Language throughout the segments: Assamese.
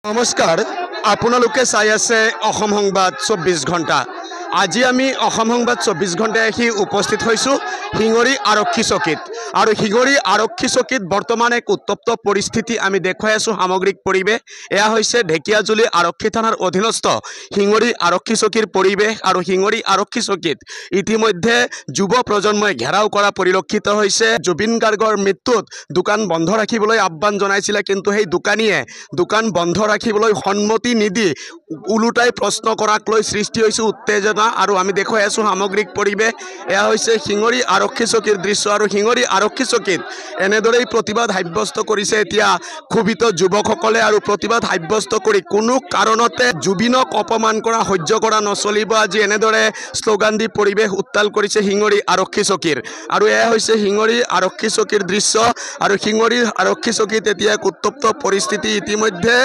নমস্কাৰ আপোনালোকে চাই আছে অসম সংবাদ 24 ঘণ্টা। আজি আমি অসম সংবাদ 24 ঘণ্টায় আহি উপস্থিত হৈছোঁ শিঙৰি আৰক্ষী চকীত। আৰু শিঙৰি আৰক্ষী চকীত বৰ্তমান এক উত্তপ্ত পৰিস্থিতি আমি দেখুৱাই আছোঁ। সামগ্ৰিক পৰিৱেশ এয়া হৈছে ঢেকিয়াজুলি আৰক্ষী থানাৰ অধীনস্থ শিঙৰি আৰক্ষী চকীৰ পৰিৱেশ। আৰু শিঙৰি আৰক্ষী চকীত ইতিমধ্যে যুৱ প্ৰজন্মই ঘেৰাও কৰা পৰিলক্ষিত হৈছে। জুবিন গাৰ্গৰ মৃত্যুত দোকান বন্ধ ৰাখিবলৈ আহ্বান জনাইছিলে, কিন্তু সেই দোকানীয়ে দোকান বন্ধ ৰাখিবলৈ সন্মতি নিদি ওলোটাই প্ৰশ্ন কৰাক লৈ সৃষ্টি হৈছে উত্তেজনা। আৰু আমি দেখুৱাই আছোঁ সামগ্ৰিক পৰিৱেশ এয়া হৈছে শিঙৰি আৰক্ষী চকীৰ দৃশ্য। আৰু শিঙৰি আৰক্ষী চকীত এনেদৰেই প্ৰতিবাদ সাব্যস্ত কৰিছে এতিয়া ক্ষোভিত যুৱকসকলে। আৰু প্ৰতিবাদ সাব্যস্ত কৰি কোনো কাৰণতে জুবিনক অপমান কৰা সহ্য কৰা নচলিব, আজি এনেদৰে শ্লোগান দি পৰিৱেশ উত্তাল কৰিছে শিঙৰি আৰক্ষী চকীৰ। আৰু এয়া হৈছে শিঙৰি আৰক্ষী চকীৰ দৃশ্য। আৰু শিঙৰি আৰক্ষী চকীত এতিয়া এক উত্তপ্ত পৰিস্থিতি। ইতিমধ্যে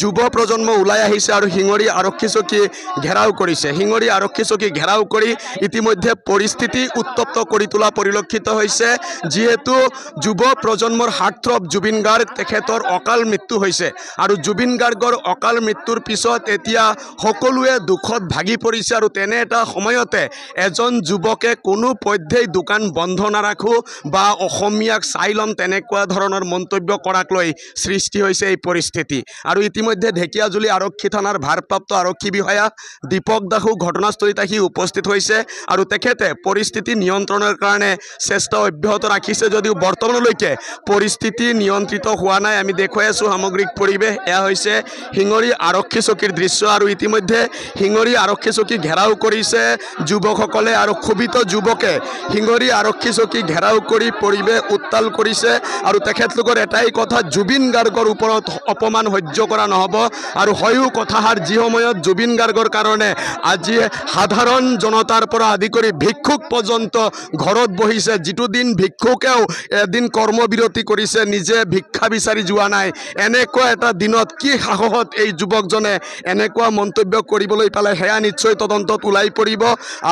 যুৱ প্ৰজন্ম ওলাই আহিছে আৰু শিঙৰি আৰক্ষী চকী ঘেৰাও কৰিছে। শিঙৰি আৰক্ষী চকী ঘেৰাও কৰি ইতিমধ্যে পৰিস্থিতি উত্তপ্ত কৰি তোলা পৰিলক্ষিত হৈছে। যিহেতু যুৱ প্ৰজন্মৰ হাৰ্টথ্ৰব জুবিন গাৰ্গ, তেখেতৰ অকাল মৃত্যু হৈছে। আৰু জুবিন গাৰ্গৰ অকাল মৃত্যুৰ পিছত এতিয়া সকলোৱে দুখত ভাগি পৰিছে। আৰু তেনে এটা সময়তে এজন যুৱকে কোনো পধ্যেই দোকান বন্ধ নাৰাখোঁ বা অসমীয়াক চাই ল'ম তেনেকুৱা ধৰণৰ মন্তব্য কৰাক লৈ সৃষ্টি হৈছে এই পৰিস্থিতি। আৰু ইতিমধ্যে ঢেকিয়াজুলি আৰক্ষী থানাৰ ভাৰপ্ৰাপ্ত আৰক্ষী বিষয়া দীপক দাসো ঘটনাস্থলীত আহি উপস্থিত হৈছে। আৰু তেখেতে পৰিস্থিতি নিয়ন্ত্ৰণৰ কাৰণে চেষ্টা অব্যাহত ৰাখিছে, যদিও বৰ্তমানলৈকে পৰিস্থিতি নিয়ন্ত্ৰিত হোৱা নাই। আমি দেখুৱাই আছোঁ সামগ্ৰিক পৰিৱেশ এয়া হৈছে শিঙৰি আৰক্ষী চকীৰ দৃশ্য। আৰু ইতিমধ্যে শিঙৰি আৰক্ষী চকী ঘেৰাও কৰিছে যুৱকসকলে। আৰু ক্ষোভিত যুৱকে শিঙৰি আৰক্ষী চকী ঘেৰাও কৰি পৰিৱেশ উত্তাল কৰিছে। আৰু তেখেতলোকৰ এটাই কথা, জুবিন গাৰ্গৰ ওপৰত অপমান সহ্য কৰা নহ'ব। আৰু হয়ও কথাষাৰ, যি সময়ত জুবিন গাৰ্গৰ কাৰণে আজি সাধাৰণ জনতাৰ পৰা আদি কৰি ভিক্ষুক পৰ্যন্ত ঘৰত বহিছে, যিটো দিন ভিক্ষুকেও এদিন কৰ্মবিৰতি কৰিছে, নিজে ভিক্ষা বিচাৰি যোৱা নাই, এনেকুৱা এটা দিনত কি সাহসত এই যুৱকজনে এনেকুৱা মন্তব্য কৰিবলৈ পালে সেয়া নিশ্চয় তদন্তত ওলাই পৰিব।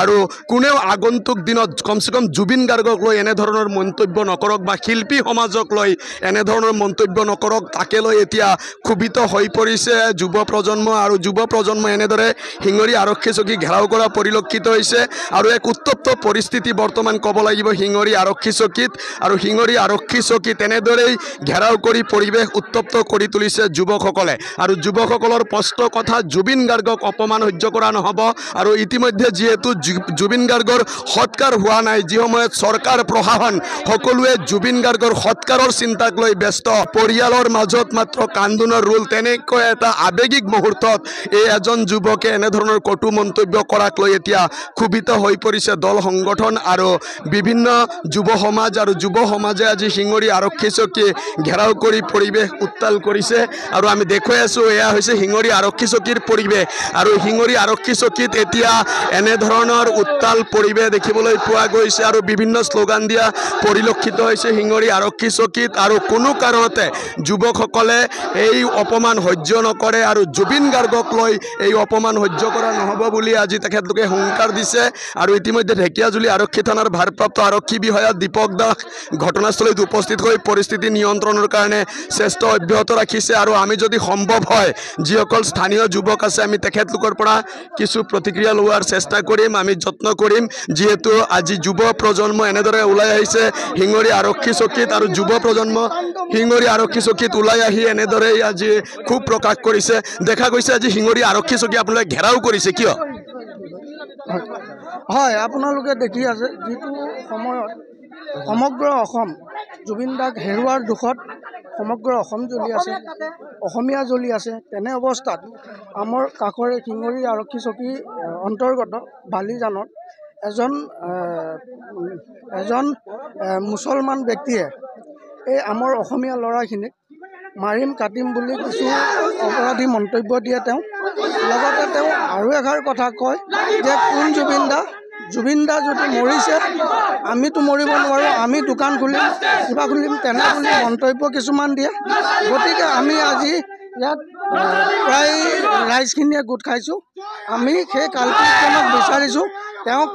আৰু কোনেও আগন্তুক দিনত কমচে কম জুবিন গাৰ্গক লৈ এনেধৰণৰ মন্তব্য নকৰক বা শিল্পী সমাজক লৈ এনেধৰণৰ মন্তব্য নকৰক, তাকে লৈ এতিয়া ক্ষোভিত হৈ পৰিছে যুৱ প্ৰজন্ম। আৰু যুৱ প্ৰজন্মই এনেদৰে শিঙৰি আৰক্ষী চকী ঘেৰাও কৰা পৰিলক্ষিত হৈছে। আৰু এক উত্তপ্ত পৰিস্থিতি বৰ্তমান ক'ব লাগিব শিঙৰি আৰক্ষী চকীত। আৰু শিঙৰি আৰক্ষী চকী তেনেদৰেই ঘেৰাও কৰি পৰিৱেশ উত্তপ্ত কৰি তুলিছে যুৱকসকলে। আৰু যুৱকসকলৰ স্পষ্ট কথা, জুবিন গাৰ্গক অপমান সহ্য কৰা নহ'ব। আৰু ইতিমধ্যে যিহেতু জুবিন গাৰ্গৰ সৎকাৰ হোৱা নাই, যি সময়ত চৰকাৰ প্ৰশাসন সকলোৱে জুবিন গাৰ্গৰ সৎকাৰৰ চিন্তাক লৈ ব্যস্ত, পৰিয়ালৰ মাজত মাত্ৰ কান্দোনৰ ৰোল, তেনেকৈ এটা আৱেগিক মুহূৰ্তত এই এজন যুৱকে এনেধৰণৰ কটু মন্তব্য কৰাক লৈ এতিয়া ক্ষোভিত হৈ পৰিছে দল সংগঠন আৰু বিভিন্ন যুৱ সমাজ। আৰু যুৱ সমাজে আজি শিঙৰি আৰক্ষী চকী ঘেৰাও কৰি পৰিৱেশ উত্তাল কৰিছে। আৰু আমি দেখুৱাই আছোঁ এয়া হৈছে শিঙৰি আৰক্ষী চকীৰ পৰিৱেশ। আৰু শিঙৰি আৰক্ষী চকীত এতিয়া এনেধৰণৰ উত্তাল পৰিৱেশ দেখিবলৈ পোৱা গৈছে। আৰু বিভিন্ন শ্লোগান দিয়া পৰিলক্ষিত হৈছে শিঙৰি আৰক্ষী চকীত। আৰু কোনো কাৰণতে যুৱকসকলে এই অপমান সহ্য নকৰে। আৰু জুবিন গাৰ্গক লৈ এই অপমান সহ্য কৰা নহ'ব বুলি আজি তেখেতলোকে হুংকাৰ দিছে। আৰু ইতিমধ্যে ঢেকিয়াজুলি আৰক্ষী থানাৰ ভাৰপ্ৰাপ্ত আৰক্ষী বিষয়া দীপক দাস ঘটনাস্থলীত উপস্থিত হৈ পৰিস্থিতি নিয়ন্ত্ৰণৰ কাৰণে চেষ্টা অব্যাহত ৰাখিছে। আৰু আমি যদি সম্ভৱ হয় যিসকল স্থানীয় যুৱক আছে, আমি তেখেতলোকৰ পৰা কিছু প্ৰতিক্ৰিয়া লোৱাৰ চেষ্টা কৰিম, আমি যত্ন কৰিম। যিহেতু আজি যুৱ প্ৰজন্ম এনেদৰে ওলাই আহিছে শিঙৰি আৰক্ষী চকীত। আৰু যুৱ প্ৰজন্ম শিঙৰি আৰক্ষী চকীত ওলাই আহি এনেদৰেই আজি ক্ষোভ প্ৰকাশ কৰিছে। দেখা গৈছে আজি শিঙৰি আৰক্ষী চকী আপোনালোকে ঘেৰাও কৰিছে, কিয়? হয়, আপোনালোকে দেখি আছে যিটো সময়ত সমগ্ৰ অসম জুবিন দাক হেৰুৱাৰ দুখত সমগ্ৰ অসম জ্বলি আছে, অসমীয়া জ্বলি আছে। তেনে অৱস্থাত আমাৰ কাষৰে শিঙৰি আৰক্ষী চকী অন্তৰ্গত বালিজানত এজন মুছলমান ব্যক্তিয়ে এই আমাৰ অসমীয়া ল'ৰাখিনিক মাৰিম কাটিম বুলি কিছু অপৰাধী মন্তব্য দিয়ে। তেওঁ লগতে তেওঁ আৰু এষাৰ কথা কয় যে কোন জুবিন দা যদি মৰিছে আমিতো মৰিব নোৱাৰোঁ, আমি দোকান খুলিম, কিবা খুলিম, তেনে বুলি মন্তব্য কিছুমান দিয়ে। গতিকে আমি আজি ইয়াত প্ৰায় ৰাইজখিনিয়ে গোট খাইছোঁ। আমি সেই কাল্পিকজনক বিচাৰিছোঁ, তেওঁক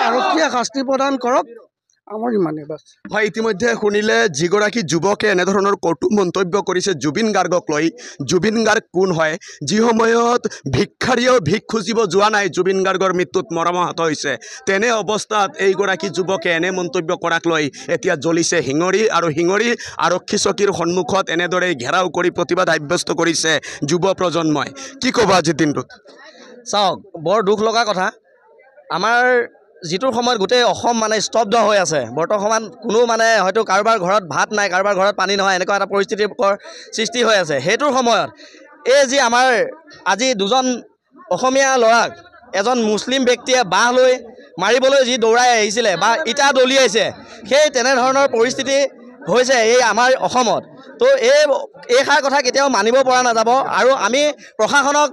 আৰক্ষীয়ে শাস্তি প্ৰদান কৰক। আমাৰ ইমানেই বাছ। হয়, ইতিমধ্যে শুনিলে যিগৰাকী যুৱকে এনেধৰণৰ কটু মন্তব্য কৰিছে জুবিন গাৰ্গক লৈ। জুবিন গাৰ্গ কোন হয়? যি সময়ত ভিক্ষাৰীয়েও ভিক খুজিব যোৱা নাই, জুবিন গাৰ্গৰ মৃত্যুত মৰ্মাহত হৈছে, তেনে অৱস্থাত এইগৰাকী যুৱকে এনে মন্তব্য কৰাক লৈ এতিয়া জ্বলিছে শিঙৰি, আৰু শিঙৰি আৰক্ষী চকীৰ সন্মুখত এনেদৰে ঘেৰাও কৰি প্ৰতিবাদ সাব্যস্ত কৰিছে যুৱ প্ৰজন্মই। কি ক'ব আজিৰ দিনটোত? চাওক, বৰ দুখ লগা কথা। আমাৰ যিটোৰ সময়ত গোটেই অসম মানে স্তব্ধ হৈ আছে, বৰ্তমান কোনো মানে হয়তো কাৰোবাৰ ঘৰত ভাত নাই, কাৰোবাৰ ঘৰত পানী নহয়, এনেকুৱা এটা পৰিস্থিতিৰ সৃষ্টি হৈ আছে। সেইটোৰ সময়ত এই যি আমাৰ আজি দুজন অসমীয়া ল'ৰাক এজন মুছলিম ব্যক্তিয়ে বাঁহ লৈ মাৰিবলৈ যি দৌৰাই আহিছিলে বা ইটা দলিয়াইছে, সেই তেনেধৰণৰ পৰিস্থিতি হৈছে এই আমাৰ অসমত। তো এইষাৰ কথা কেতিয়াও মানিব পৰা নাযাব, আৰু আমি প্ৰশাসনক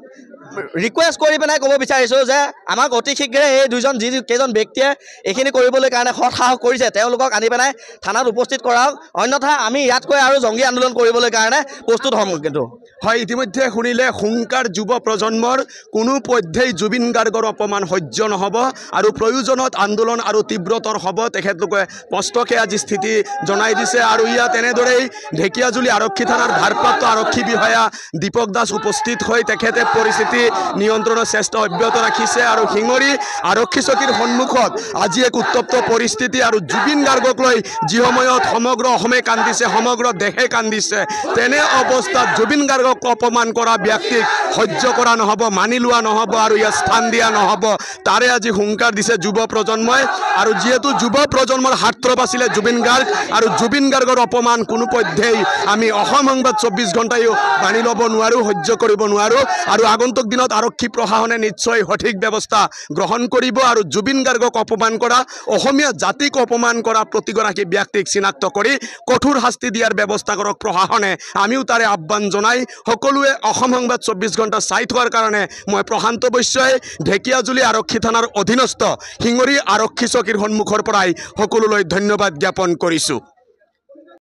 ৰিকুৱেষ্ট কৰি পেলাই ক'ব বিচাৰিছোঁ যে আমাক অতি শীঘ্ৰে এই কেইজন ব্যক্তিয়ে এইখিনি কৰিবলৈ কাৰণে সৎসাহস কৰিছে, তেওঁলোকক আনি পেলাই থানাত উপস্থিত কৰাওক, অন্যথা আমি ইয়াতকৈ আৰু জংগী আন্দোলন কৰিবলৈ কাৰণে প্ৰস্তুত হ'ম। কিন্তু হয়, ইতিমধ্যে শুনিলে হুংকাৰ যুৱ প্ৰজন্মৰ কোনো পধ্যেই জুবিন গাৰ্গৰ অপমান সহ্য নহ'ব, আৰু প্ৰয়োজনত আন্দোলন আৰু তীব্ৰতৰ হ'ব, তেখেতলোকে স্পষ্টকৈ আজি স্থিতি জনাই দিছে। আৰু ইয়াত এনেদৰেই ঢেকীয়াজুলি আৰক্ষী থানাৰ ভাৰপ্ৰাপ্ত আৰক্ষী বিষয়া দীপক দাস উপস্থিত হৈ তেখেতে পৰিস্থিতি নিয়ন্ত্ৰণৰ চেষ্টা অব্যাহত ৰাখিছে। আৰু শিঙৰি আৰক্ষী চকীৰ সন্মুখত আজি এক উত্তপ্ত পৰিস্থিতি, আৰু জুবিন গাৰ্গক লৈ যি সময়ত সমগ্ৰ অসমে কান্দিছে, সমগ্ৰ দেশে কান্দিছে, তেনে অৱস্থাত জুবিন গাৰ্গক অপমান কৰা ব্যক্তিক সহ্য কৰা নহ'ব, মানি লোৱা নহ'ব, আৰু ইয়াত স্থান দিয়া নহ'ব, তাৰে আজি হুংকাৰ দিছে যুৱ প্ৰজন্মই। আৰু যিহেতু যুৱ প্ৰজন্মৰ হাতৰপ আছিলে জুবিন গাৰ্গ, আৰু জুবিন গাৰ্গৰ অপমান কোনো পধ্যেই আমি অসম সংবাদ 24 ঘণ্টায়ো মানি ল'ব নোৱাৰোঁ, সহ্য কৰিব নোৱাৰোঁ। আৰু আগন্তুক দিনত আৰক্ষী প্ৰশাসনে নিশ্চয় সঠিক ব্যৱস্থা গ্ৰহণ কৰিব, আৰু জুবিন গাৰ্গক অপমান কৰা, অসমীয়া জাতিক অপমান কৰা প্ৰতিগৰাকী ব্যক্তিক চিনাক্ত কৰি কঠোৰ শাস্তি দিয়াৰ ব্যৱস্থা কৰক প্ৰশাসনে। আমিও তাৰে আহ্বান জনাই সকলোৱে অসম সংবাদ 24 ঘণ্টা চাই থোৱাৰ কাৰণে মই প্ৰশান্ত বৈশ্যই ঢেকীয়াজুলি আৰক্ষী থানাৰ অধীনস্থ শিঙৰি আৰক্ষী চকীৰ সন্মুখৰ পৰাই সকলোলৈ ধন্যবাদ জ্ঞাপন কৰিছোঁ।